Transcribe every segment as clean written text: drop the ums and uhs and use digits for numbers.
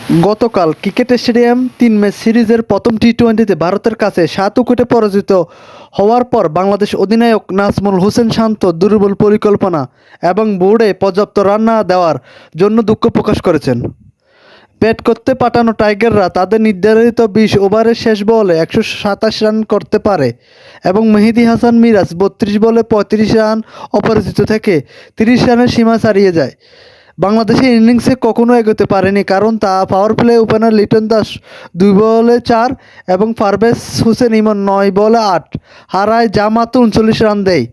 গতকাল cricket stadium 3 match সিরিজের প্রথম টি-20তে ভারতের কাছে 7 উইকেটে পরাজিত হওয়ার পর বাংলাদেশ অধিনায়ক নাজমুল হোসেন শান্ত দুর্বল পরিকল্পনা এবং বোর্ডে পর্যাপ্ত রান না দেওয়ার জন্য দুঃখ প্রকাশ করেছেন। ব্যাট করতে পাঠানো টাইগাররা তাদের নির্ধারিত 20 ওভারের শেষ বলে 127 রান করতে পারে এবং মেহেদী হাসান মিরাজ 32 বলে 35 রান অপরাজিত থেকে 30 রানের সীমা ছাড়িয়ে যায়। বাংলাদেশের ইনিংসে কখনো এগোতে পারেনি, কারণ তা power play opener Liton Das 2 বলে 4 এবং পারভেজ হোসেন ইমন 9 বলে 8 হারায়, যা মাত্র 39 রান দেয়।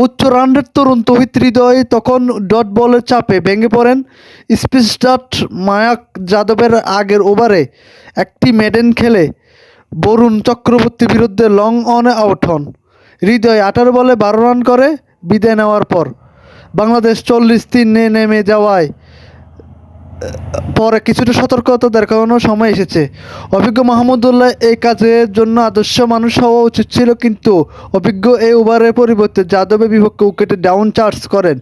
উচ্চ রানের তরুণ তৌহিদ হৃদয় তখন ডট বলের চাপে ভেঙে পড়েন। স্পিনার মায়াঙ্ক যাদবের আগের ওভারে একটি মেডেন খেলে বরুণ চক্রবর্তীর বিরুদ্ধে লং অনে আউট হন। হৃদয় 18 বলে 12 রান করে বিদায় নেওয়ার পর বাংলাদেশ 40-3 নেমে যাওয়ায় পরে কিছুটা সতর্কতা দেখানোর সময় এসেছে। অভিজ্ঞ মাহমুদুল্লাহ এই কাজের জন্য আদর্শ মানুষ হওয়া উচিত ছিল, কিন্তু অভিজ্ঞ এই ওভারের পরিবর্তে যাদবের বিপক্ষে উইকেটে ডাউন চার্জ করেন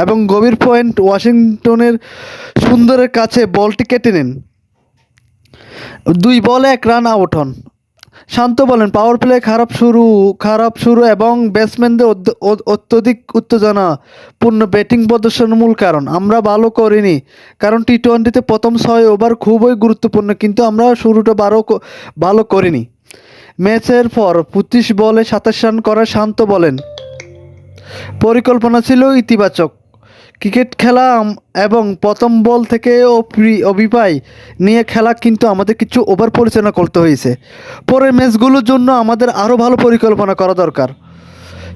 এবং গভীর পয়েন্ট ওয়াশিংটনের সুন্দরের কাছে বলটি কেটে নেন। 2 বলে 1 রান আউট হন। শান্ত বলেন, পাওয়ার প্লে খারাপ শুরু এবং ব্যাটসম্যানদের অত্যধিক উত্তেজনাপূর্ণ ব্যাটিং প্রদর্শনের মূল কারণ। আমরা ভালো করিনি, কারণ টি-20তে প্রথম 6 ওভার খুবই গুরুত্বপূর্ণ, কিন্তু আমরা শুরুটা ভালো করিনি। ম্যাচের পর 25 বলে 27 রান করা শান্ত বলেন, পরিকল্পনা ছিল ইতিবাচক। ক্রিকেট খেলা এবং প্রথম বল থেকে অভিপ্রায় নিয়ে খেলা, কিন্তু আমাদের কিছু ওভার পরিচালনা করতে হয়েছে। পরের ম্যাচগুলোর জন্য আমাদের আরও ভালো পরিকল্পনা করা দরকার।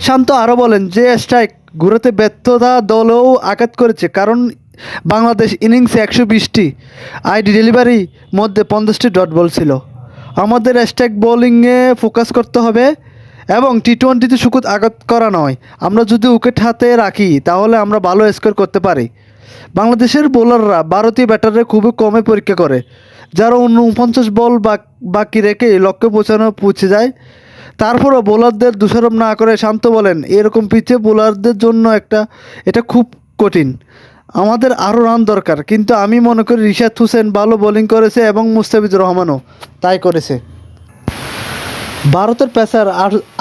শান্ত আরও বলেন যে স্ট্রাইক ঘুরাতে ব্যর্থতা দলেও আঘাত করেছে, কারণ বাংলাদেশ ইনিংসে 120টি আইডি ডেলিভারির মধ্যে 50টি ডট বল ছিল। আমাদের স্ট্রাইক বোলিংয়ে ফোকাস করতে হবে এবং টি-20তে শুধু আঘাত করা নয়। আমরা যদি উইকেট হাতে রাখি তাহলে আমরা ভালো স্কোর করতে পারি। বাংলাদেশের বোলাররা ভারতীয় ব্যাটারদের খুবই কমে পরীক্ষা করে, যারা 49 বল বাকি রেখে লক্ষ্যে পৌঁছে যায়। তারপরও বোলারদের দোষারোপ না করে শান্ত বলেন, এরকম পিচে বোলারদের জন্য এটা খুব কঠিন। আমাদের আরও রান দরকার, কিন্তু আমি মনে করি রিশাদ হোসেন ভালো বোলিং করেছে এবং মুস্তাফিজুর রহমানও তাই করেছে। ভারতের পেসার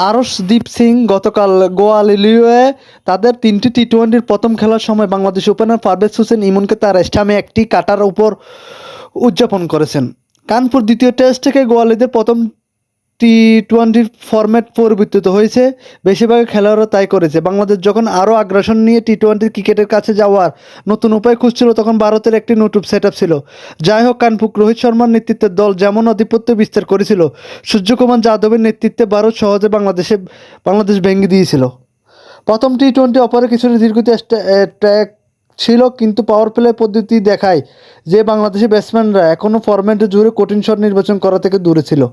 আরশদীপ সিং গতকাল গোয়ালিয়রে তাদের 3টি টি-20-র প্রথম খেলার সময় বাংলাদেশ ওপেনার পারভেজ হোসেন ইমনকে তার স্টাম্পে একটি কাটার উপর উদযাপন করেছেন। কানপুর দ্বিতীয় টেস্ট থেকে গোয়ালিয়রের প্রথম টি-20-র ফরম্যাট পরিবর্তিত হয়েছে, বেশিরভাগ খেলোয়াড়রা তাই করেছে। বাংলাদেশ যখন আরও আগ্রাসন নিয়ে টি-20 ক্রিকেটের কাছে যাওয়ার নতুন উপায় খুঁজছিল, তখন ভারতের একটি নতুন সেটআপ ছিল। যাই হোক, কানপুর রোহিত শর্মার নেতৃত্বের দল যেমন আধিপত্য বিস্তার করেছিল, সূর্যকুমার যাদবের নেতৃত্বে ভারত সহজে বাংলাদেশ ভেঙে দিয়েছিল। প্রথম টি-20 অপরে কিছুটা দীর্ঘ ট্র্যাক ছিল, কিন্তু পাওয়ার প্লে পদ্ধতি দেখায় যে বাংলাদেশের ব্যাটসম্যানরা এখনও ফরম্যাটে জুড়ে কঠিন শট নির্বাচন করা থেকে দূরে ছিল।